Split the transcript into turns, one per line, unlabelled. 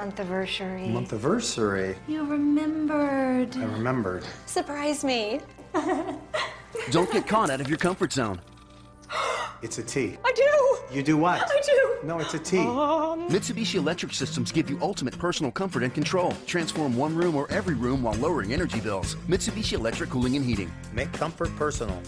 month-anniversary.
Month-anniversary?
You remembered.
I remembered.
Surprise me.
Don't get caught out of your comfort zone.
It's a tea.
I do.
You do what?
I do.
No, it's a tea.
Mitsubishi Electric systems give you ultimate personal comfort and control. Transform one room or every room while lowering energy bills. Mitsubishi Electric Cooling and Heating.
Make comfort personal.